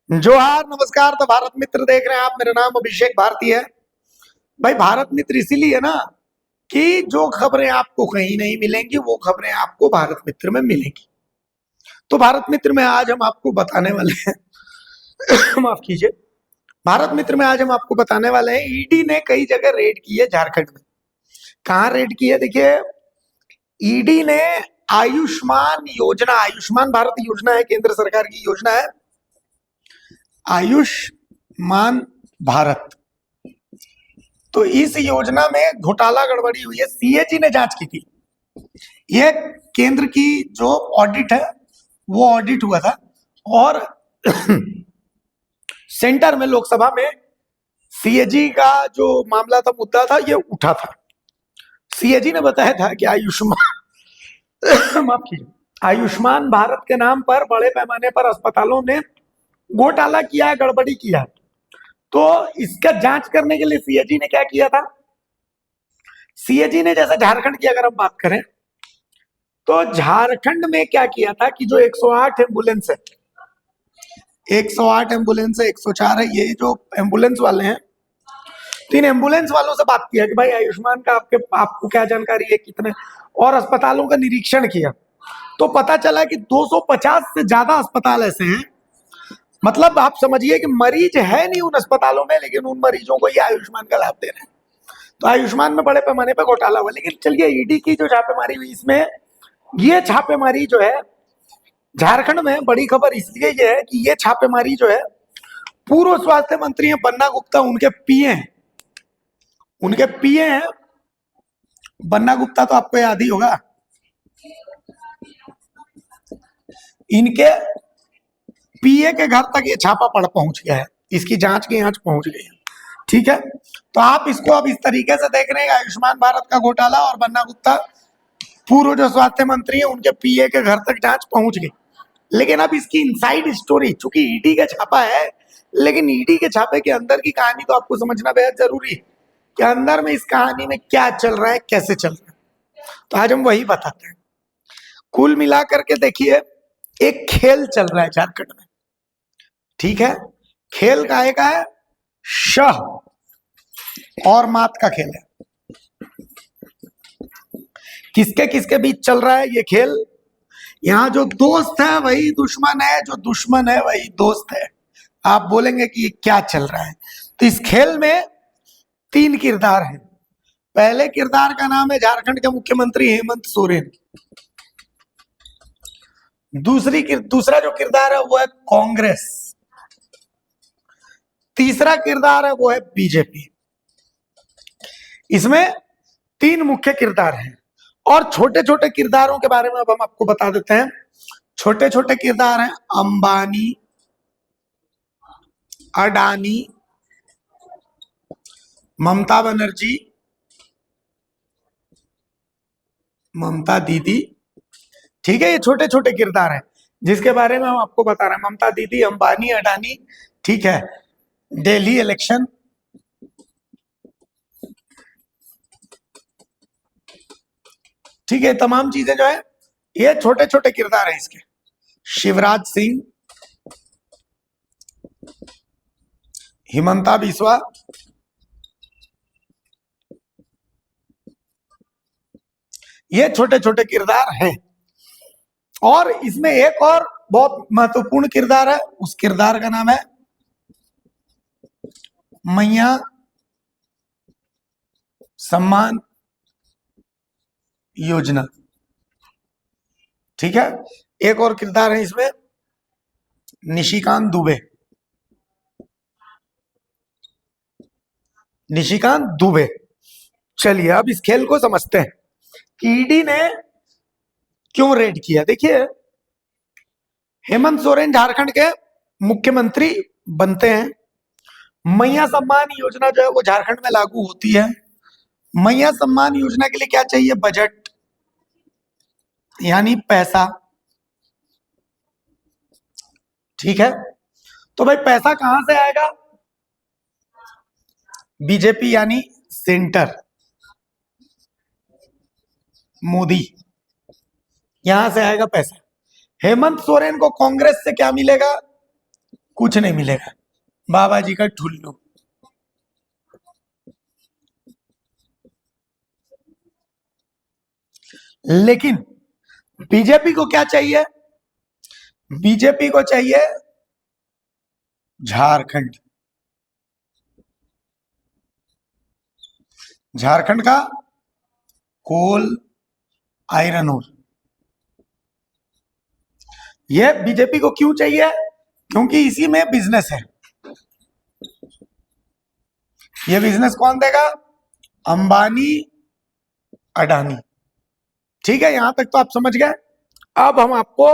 जोहार नमस्कार। तो भारत मित्र देख रहे हैं आप। मेरा नाम अभिषेक भारती है। भाई भारत मित्र इसीलिए ना कि जो खबरें आपको कहीं नहीं मिलेंगी वो खबरें आपको भारत मित्र में मिलेंगी। तो भारत मित्र में आज हम आपको बताने वाले हैं माफ कीजिए। भारत मित्र में आज हम आपको बताने वाले हैं ईडी ने कई जगह रेड की है झारखंड में। कहाँ रेड की है? देखिए, ईडी ने आयुष्मान भारत योजना है, केंद्र सरकार की योजना है आयुष्मान भारत। तो इस योजना में घोटाला गड़बड़ी हुई है। सीएजी ने जांच की थी। ये केंद्र की जो ऑडिट है वो ऑडिट हुआ था और सेंटर में लोकसभा में सीएजी का जो मामला था, मुद्दा था, ये उठा था। सीएजी ने बताया था कि माफ कीजिए, आयुष्मान भारत के नाम पर बड़े पैमाने पर अस्पतालों ने घोटाला किया, गड़बड़ी किया। तो इसका जांच करने के लिए सीएजी ने क्या किया था? सीएजी ने जैसे झारखंड की अगर हम बात करें तो झारखंड में क्या किया था कि जो 108 एम्बुलेंस है, 108 एम्बुलेंस है, 104 है, ये जो एम्बुलेंस वाले हैं, तीन एम्बुलेंस वालों से बात किया कि भाई आयुष्मान का आपको क्या जानकारी है, कितने, और अस्पतालों का निरीक्षण किया। तो पता चला कि 250 से ज्यादा अस्पताल ऐसे हैं। मतलब आप समझिए कि मरीज है नहीं उन अस्पतालों में, लेकिन उन मरीजों को ये आयुष्मान का लाभ दे रहे हैं। तो आयुष्मान में बड़े पैमाने पर घोटाला हुआ। लेकिन चलिए, ईडी की जो छापेमारी हुई, इसमें ये छापेमारी जो है झारखंड में बड़ी खबर इसलिए ये है कि ये छापेमारी जो है पूर्व स्वास्थ्य मंत्री हैं बन्ना गुप्ता, उनके पीए हैं। बन्ना गुप्ता तो आपको याद ही होगा, इनके पीए के घर तक ये छापा पहुंच गया है, इसकी जांच की आंच पहुंच गई है। ठीक है, तो आप इसको अब इस तरीके से देख रहे हैं, आयुष्मान भारत का घोटाला और बन्ना गुप्ता पूर्व जो स्वास्थ्य मंत्री है उनके पीए के घर तक जांच पहुंच गई। लेकिन अब इसकी इनसाइड स्टोरी, चूंकि ईडी का छापा है, लेकिन ईडी के छापे के अंदर की कहानी तो आपको समझना बेहद जरूरी है कि अंदर में इस कहानी में क्या चल रहा है, कैसे चल रहा है। तो आज हम वही बताते हैं। कुल मिलाकर के देखिए, एक खेल चल रहा है झारखंड में। ठीक है, खेल काहे का है? शह और मात का खेल है। किसके किसके बीच चल रहा है ये खेल? यहाँ जो दोस्त है वही दुश्मन है, जो दुश्मन है वही दोस्त है। आप बोलेंगे कि ये क्या चल रहा है? तो इस खेल में तीन किरदार हैं। पहले किरदार का नाम है झारखंड के मुख्यमंत्री हेमंत सोरेन। दूसरा जो किरदार है वो है कांग्रेस। तीसरा किरदार है वो है बीजेपी। इसमें तीन मुख्य किरदार हैं और छोटे छोटे किरदारों के बारे में अब हम आपको बता देते हैं। छोटे छोटे किरदार हैं अंबानी, अडानी, ममता बनर्जी, ममता दीदी। ठीक है, ये छोटे छोटे किरदार हैं जिसके बारे में हम आपको बता रहे हैं। ममता दीदी, अंबानी, अडानी। ठीक है, दिल्ली इलेक्शन, ठीक है, तमाम चीजें जो है ये छोटे छोटे किरदार हैं इसके। शिवराज सिंह, हिमंता बिस्वा, ये छोटे छोटे किरदार हैं। और इसमें एक और बहुत महत्वपूर्ण किरदार है, उस किरदार का नाम है मैया सम्मान योजना। ठीक है, एक और किरदार है इसमें निशिकांत दुबे। निशिकांत दुबे। चलिए अब इस खेल को समझते हैं कि ईडी ने क्यों रेड किया। देखिए, हेमंत सोरेन झारखंड के मुख्यमंत्री बनते हैं। मैया सम्मान योजना जो है वो झारखंड में लागू होती है। मैया सम्मान योजना के लिए क्या चाहिए? बजट, यानी पैसा। ठीक है, तो भाई पैसा कहां से आएगा? बीजेपी यानी सेंटर, मोदी, यहां से आएगा पैसा। हेमंत सोरेन को कांग्रेस से क्या मिलेगा? कुछ नहीं मिलेगा, बाबा जी का ठुल्लू। लेकिन बीजेपी को क्या चाहिए? बीजेपी को चाहिए झारखंड, झारखंड का कोल, आयरन ओर। यह बीजेपी को क्यों चाहिए? क्योंकि इसी में बिजनेस है। ये बिजनेस कौन देगा? अंबानी, अडानी। ठीक है, यहां तक तो आप समझ गए। अब हम आपको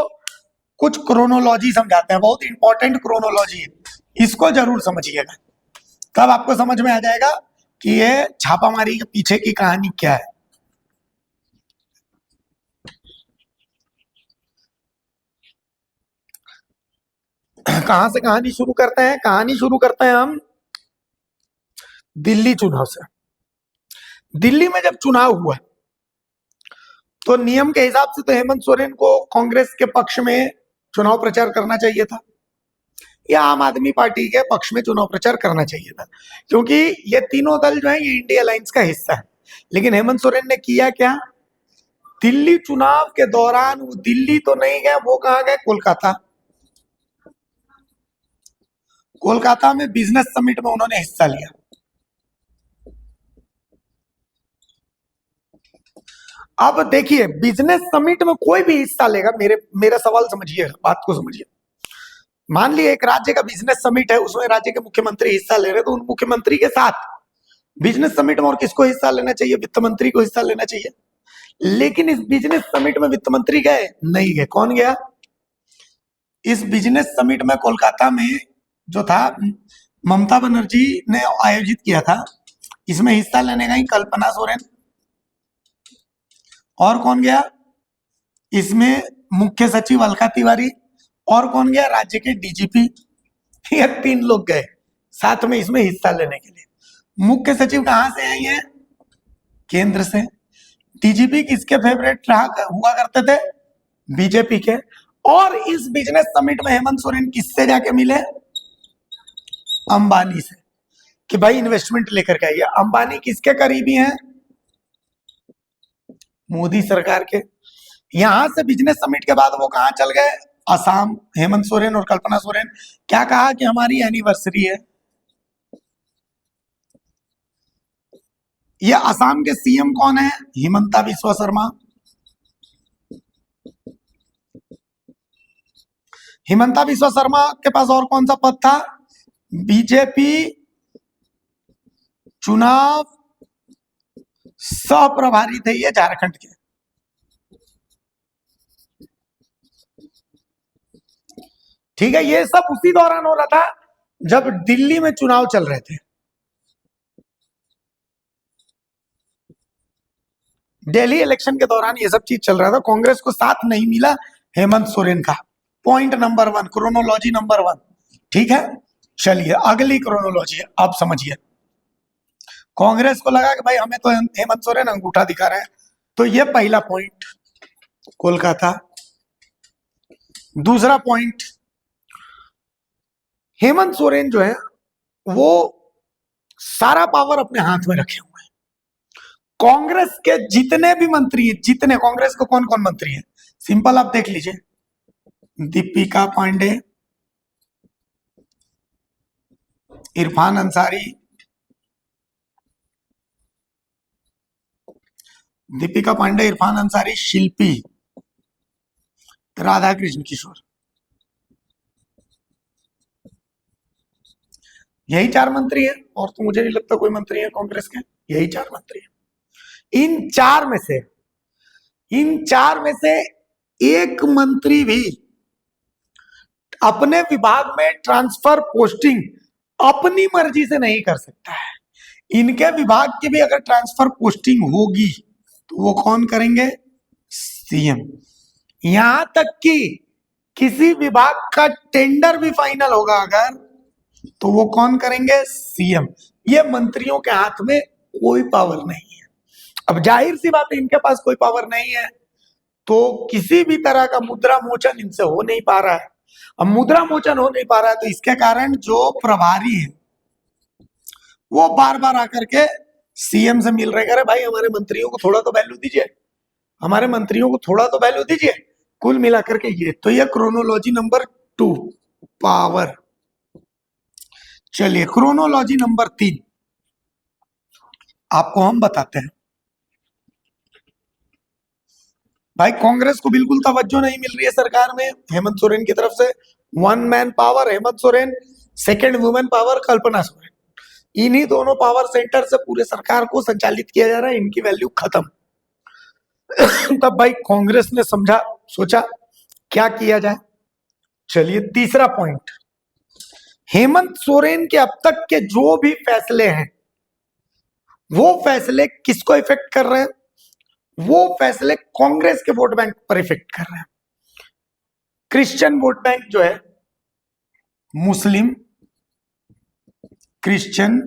कुछ क्रोनोलॉजी समझाते हैं, बहुत इंपॉर्टेंट क्रोनोलॉजी है, इसको जरूर समझिएगा, तब आपको समझ में आ जाएगा कि ये छापामारी के पीछे की कहानी क्या है। कहां से कहानी शुरू करते हैं? कहानी शुरू करते हैं हम दिल्ली चुनाव से। दिल्ली में जब चुनाव हुआ तो नियम के हिसाब से तो हेमंत सोरेन को कांग्रेस के पक्ष में चुनाव प्रचार करना चाहिए था, या आम आदमी पार्टी के पक्ष में चुनाव प्रचार करना चाहिए था, क्योंकि ये तीनों दल जो है ये इंडिया अलायंस का हिस्सा है। लेकिन हेमंत सोरेन ने किया क्या? दिल्ली चुनाव के दौरान वो दिल्ली तो नहीं गए, वो कहां गए? कोलकाता। कोलकाता में बिजनेस समिट में उन्होंने हिस्सा लिया। अब देखिए, बिजनेस समिट में कोई भी हिस्सा लेगा, मेरा सवाल समझिए, बात को समझिए। मान लिया एक राज्य का बिजनेस समिट है, उसमें राज्य के मुख्यमंत्री हिस्सा ले रहे हैं, तो उन मुख्यमंत्री के साथ बिजनेस समिट में और किसको हिस्सा लेना चाहिए? वित्त मंत्री को हिस्सा लेना चाहिए। लेकिन इस बिजनेस समिट में वित्त मंत्री गए? नहीं गए। कौन गया? इस बिजनेस समिट में कोलकाता में जो था, ममता बनर्जी ने आयोजित किया था, इसमें हिस्सा लेने गई कल्पना सोरेन। और कौन गया? इसमें मुख्य सचिव अलका तिवारी। और कौन गया? राज्य के डीजीपी। ये 3 लोग गए साथ में इसमें हिस्सा लेने के लिए। मुख्य सचिव कहां से आई है? केंद्र से। डीजीपी किसके फेवरेट हुआ करते थे? बीजेपी के। और इस बिजनेस समिट में हेमंत सोरेन किससे जाके मिले? अंबानी से, कि भाई इन्वेस्टमेंट लेकर के आइए। अंबानी किसके करीबी हैं? मोदी सरकार के। यहां से बिजनेस समिट के बाद वो कहां चल गए? असम। हेमंत सोरेन और कल्पना सोरेन। क्या कहा कि हमारी एनिवर्सरी है। ये असम के सीएम कौन है? हिमंता बिस्वा शर्मा। हिमंता बिस्वा शर्मा के पास और कौन सा पद था? बीजेपी चुनाव सह प्रभारी थे ये झारखंड के। ठीक है, ये सब उसी दौरान हो रहा था जब दिल्ली में चुनाव चल रहे थे। दिल्ली इलेक्शन के दौरान ये सब चीज चल रहा था। कांग्रेस को साथ नहीं मिला हेमंत सोरेन का। Point number 1, chronology number 1। ठीक है, चलिए अगली क्रोनोलॉजी आप समझिए। कांग्रेस को लगा कि भाई हमें तो हेमंत सोरेन अंगूठा दिखा रहा है, तो ये पहला पॉइंट कोलकाता। दूसरा पॉइंट, हेमंत सोरेन जो है वो सारा पावर अपने हाथ में रखे हुए हैं। कांग्रेस के जितने भी मंत्री हैं, जितने कांग्रेस को कौन कौन मंत्री हैं, सिंपल आप देख लीजिए। दीपिका पांडे, इरफान अंसारी, दीपिका पांडे, इरफान अंसारी, शिल्पी, राधा कृष्ण किशोर। यही 4 मंत्री हैं, और तो मुझे नहीं लगता कोई मंत्री है कांग्रेस के। यही 4 मंत्री हैं। इन चार में से एक मंत्री भी अपने विभाग में ट्रांसफर पोस्टिंग अपनी मर्जी से नहीं कर सकता है। इनके विभाग की भी अगर ट्रांसफर पोस्टिंग होगी तो वो कौन करेंगे? सीएम। यहां तक कि किसी विभाग का टेंडर भी फाइनल होगा अगर, तो वो कौन करेंगे? सीएम। ये मंत्रियों के हाथ में कोई पावर नहीं है। अब जाहिर सी बात है, इनके पास कोई पावर नहीं है तो किसी भी तरह का मुद्रा मोचन इनसे हो नहीं पा रहा है। अब मुद्रा मोचन हो नहीं पा रहा है, तो इसके कारण जो प्रभारी है वो बार बार आकर के सीएम से मिल रहे, कह रहे भाई हमारे मंत्रियों को थोड़ा तो वैल्यू दीजिए, हमारे मंत्रियों को थोड़ा तो वैल्यू दीजिए। कुल मिलाकर के ये तो ये क्रोनोलॉजी नंबर 2 पावर। चलिए क्रोनोलॉजी नंबर 3 आपको हम बताते हैं। भाई कांग्रेस को बिल्कुल तवज्जो नहीं मिल रही है सरकार में हेमंत सोरेन की तरफ से। One man power Hemant Soren, second women power Kalpana Soren, इन्हीं दोनों पावर सेंटर से पूरे सरकार को संचालित किया जा रहा है, इनकी वैल्यू खत्म। तब भाई कांग्रेस ने समझा, सोचा क्या किया जाए। चलिए तीसरा पॉइंट, हेमंत सोरेन के अब तक के जो भी फैसले हैं वो फैसले किसको इफेक्ट कर रहे हैं? वो फैसले कांग्रेस के वोट बैंक पर इफेक्ट कर रहे हैं। क्रिश्चियन वोट बैंक जो है, मुस्लिम, क्रिश्चियन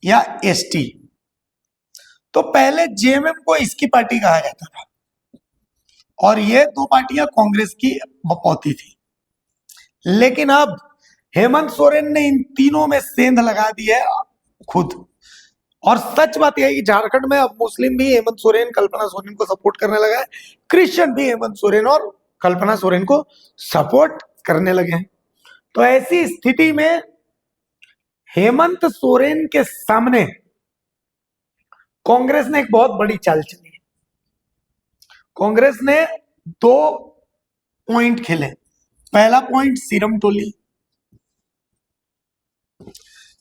या एसटी, तो पहले जेएमएम को इसकी पार्टी कहा जाता था और ये दो पार्टियां कांग्रेस की बपौती थी। लेकिन अब हेमंत सोरेन ने इन तीनों में सेंध लगा दी है खुद। और सच बात यह है कि झारखंड में अब मुस्लिम भी हेमंत सोरेन, कल्पना सोरेन को सपोर्ट करने लगा है, क्रिश्चियन भी हेमंत सोरेन और कल्पना सोरेन को सपोर्ट करने लगे हैं। तो ऐसी स्थिति में हेमंत सोरेन के सामने कांग्रेस ने एक बहुत बड़ी चाल चली है। कांग्रेस ने 2 पॉइंट खेले। पहला पॉइंट सीरम टोली।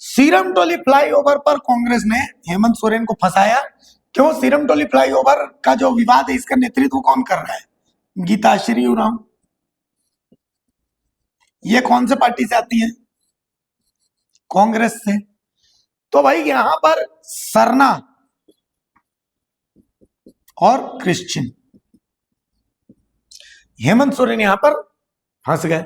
सीरम टोली फ्लाईओवर पर कांग्रेस ने हेमंत सोरेन को फंसाया। क्यों? सीरम टोली फ्लाईओवर का जो विवाद है इसका नेतृत्व कौन कर रहा है? गीताश्री उरांव। ये कौन से पार्टी से आती है? कांग्रेस से। तो भाई यहां पर सरना और क्रिश्चियन, हेमंत सोरेन यहां पर फंस गए।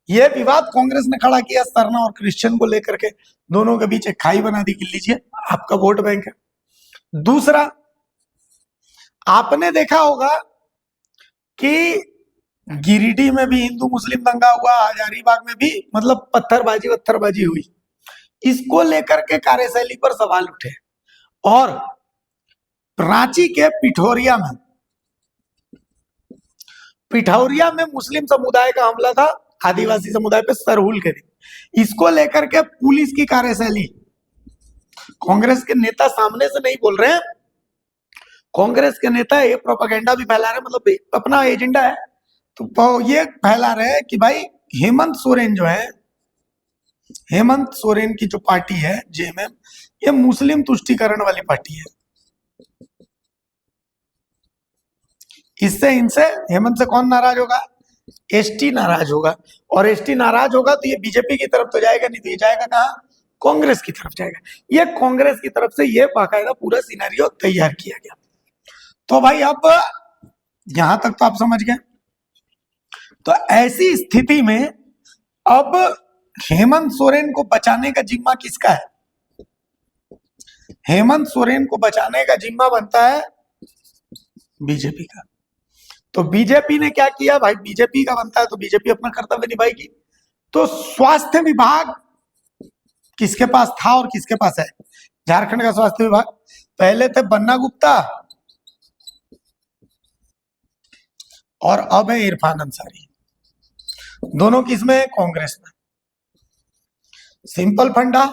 यह विवाद कांग्रेस ने खड़ा किया सरना और क्रिश्चियन को लेकर के, दोनों के बीच एक खाई बना दी कि लीजिए आपका वोट बैंक है। दूसरा, आपने देखा होगा कि गिरिडीह में भी हिंदू मुस्लिम दंगा हुआ, हजारीबाग में भी मतलब पत्थरबाजी हुई। इसको लेकर के कार्यशैली पर सवाल उठे। और रांची के पिठौरिया में मुस्लिम समुदाय का हमला था आदिवासी समुदाय पे सरहुल के दिन। इसको लेकर के पुलिस की कार्यशैली, कांग्रेस के नेता सामने से नहीं बोल रहे हैं, कांग्रेस के नेता ये प्रोपेगेंडा भी फैला रहे, मतलब अपना एजेंडा है तो ये फैला रहे हैं कि भाई हेमंत सोरेन जो है, हेमंत सोरेन की जो पार्टी है जेएमएम, ये मुस्लिम तुष्टीकरण वाली पार्टी है। इससे इनसे हेमंत से कौन नाराज होगा? एसटी नाराज होगा। और एसटी नाराज होगा तो ये बीजेपी की तरफ तो जाएगा नहीं, तो ये जाएगा कहां? कांग्रेस की तरफ जाएगा। ये कांग्रेस की तरफ से ये बाकायदा पूरा सिनेरियो तैयार किया गया। तो भाई अब यहां तक तो आप समझ गए। तो ऐसी स्थिति में अब हेमंत सोरेन को बचाने का जिम्मा किसका है? हेमंत सोरेन को बचाने का जिम्मा बनता है बीजेपी का। तो बीजेपी ने क्या किया? भाई बीजेपी का बनता है तो बीजेपी अपना कर्तव्य निभाएगी। तो स्वास्थ्य विभाग किसके पास था और किसके पास है? झारखंड का स्वास्थ्य विभाग पहले थे बन्ना गुप्ता और अब है इरफान अंसारी। दोनों किसमें? कांग्रेस में। सिंपल फंडा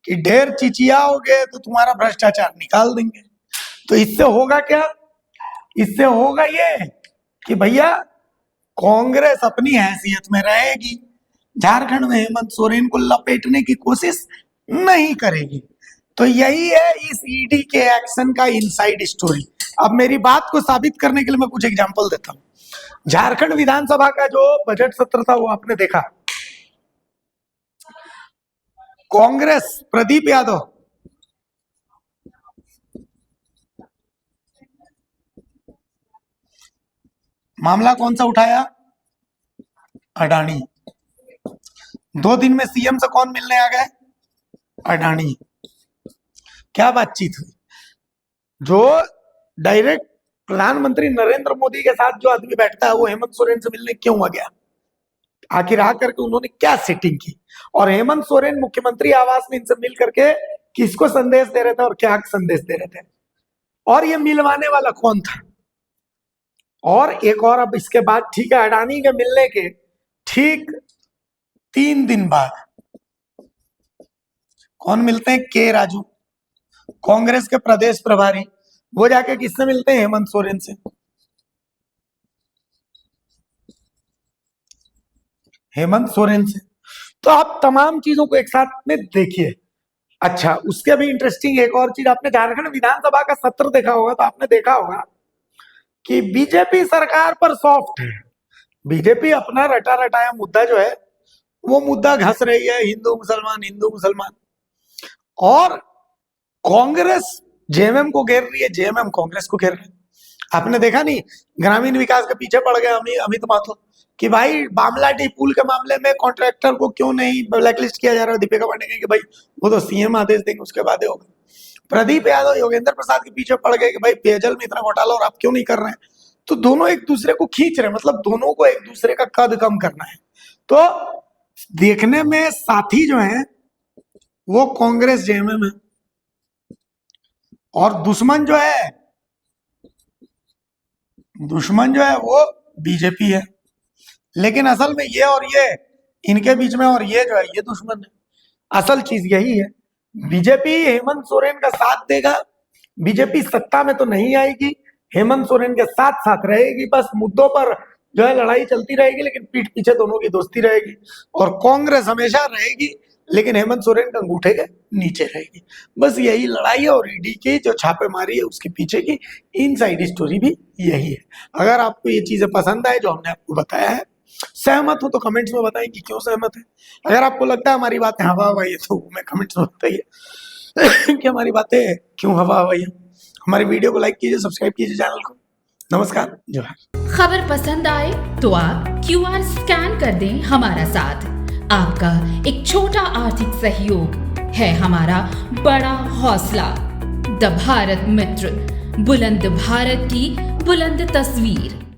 कि ढेर चिचियाओगे तो तुम्हारा भ्रष्टाचार निकाल देंगे। तो इससे होगा क्या? इससे होगा ये कि भैया कांग्रेस अपनी हैसियत में रहेगी, झारखंड में हेमंत सोरेन को लपेटने की कोशिश नहीं करेगी। तो यही है इस ईडी के एक्शन का इनसाइड स्टोरी। अब मेरी बात को साबित करने के लिए मैं कुछ एग्जांपल देता हूं। झारखंड विधानसभा का जो बजट सत्र था वो आपने देखा। कांग्रेस, प्रदीप यादव, मामला कौन सा उठाया? अडानी। 2 दिन में सीएम से कौन मिलने आ गए? अडानी। क्या बातचीत हुई? जो डायरेक्ट प्रधानमंत्री नरेंद्र मोदी के साथ जो आदमी बैठता है वो हेमंत सोरेन से मिलने क्यों आ गया? आखिर आ करके उन्होंने क्या सेटिंग की? और हेमंत सोरेन मुख्यमंत्री आवास में इनसे मिल करके किसको संदेश दे रहे थे और क्या संदेश दे रहे थे? और ये मिलवाने वाला कौन था? और एक और, अब इसके बाद ठीक है, अडानी के मिलने के ठीक 3 दिन बाद कौन मिलते हैं? के राजू, कांग्रेस के प्रदेश प्रभारी। वो जाके किससे मिलते हैं? हेमंत सोरेन से। हेमंत सोरेन से। तो आप तमाम चीजों को एक साथ में देखिए। अच्छा, उसके भी इंटरेस्टिंग एक और चीज, आपने झारखंड विधानसभा का सत्र देखा होगा तो आपने देखा होगा कि बीजेपी सरकार पर सॉफ्ट है। बीजेपी अपना रटा रटाया मुद्दा जो है वो मुद्दा घस रही है, हिंदू मुसलमान, और कांग्रेस जेएमएम को घेर रही है, जेएमएम कांग्रेस को घेर रही है। आपने देखा नहीं, ग्रामीण विकास के पीछे पड़ गए अमित माथुर कि भाई बामलाटी पुल के मामले में कॉन्ट्रैक्टर को क्यों नहीं ब्लैकलिस्ट किया जा रहा है? दीपिका पांडे कहेंगे भाई वो तो सीएम आदेश देंगे उसके बाद होगा। प्रदीप यादव योगेंद्र प्रसाद के पीछे पड़ गए कि भाई पेयजल में इतना घोटाला और आप क्यों नहीं कर रहे हैं? तो दोनों एक दूसरे को खींच रहे हैं, मतलब दोनों को एक दूसरे का कद कम करना है। तो देखने में साथी जो है वो कांग्रेस जेएमएम है और दुश्मन जो है वो बीजेपी है। लेकिन असल में ये और ये इनके बीच में, और ये जो है ये दुश्मन है। असल चीज यही है, बीजेपी हेमंत सोरेन का साथ देगा। बीजेपी सत्ता में तो नहीं आएगी, हेमंत सोरेन के साथ साथ रहेगी, बस मुद्दों पर जो है लड़ाई चलती रहेगी, लेकिन पीठ पीछे दोनों की दोस्ती रहेगी। और कांग्रेस हमेशा रहेगी लेकिन हेमंत सोरेन के अंगूठे के नीचे रहेगी। बस यही लड़ाई है, और ईडी की जो छापेमारी है उसके पीछे की इनसाइड स्टोरी भी यही है। अगर आपको ये चीजें पसंद आए जो हमने आपको बताया है, सहमत हो तो कमेंट्स में बताएं कि क्यों सहमत है। अगर आपको लगता है हमारी बातें हवा हवाई है तो हमें कमेंट्स में बताइए कि हमारी बातें क्यों हवा हवाई है। हमारी वीडियो को लाइक कीजिए, सब्सक्राइब कीजिए चैनल को। नमस्कार, जोहार। खबर पसंद आए तो आप QR स्कैन कर दें हमारा साथ। आपका एक छोटा आर्थिक सहयोग है हमारा बड़ा हौसला। द भारत मित्र, बुलंद भारत की बुलंद तस्वीर।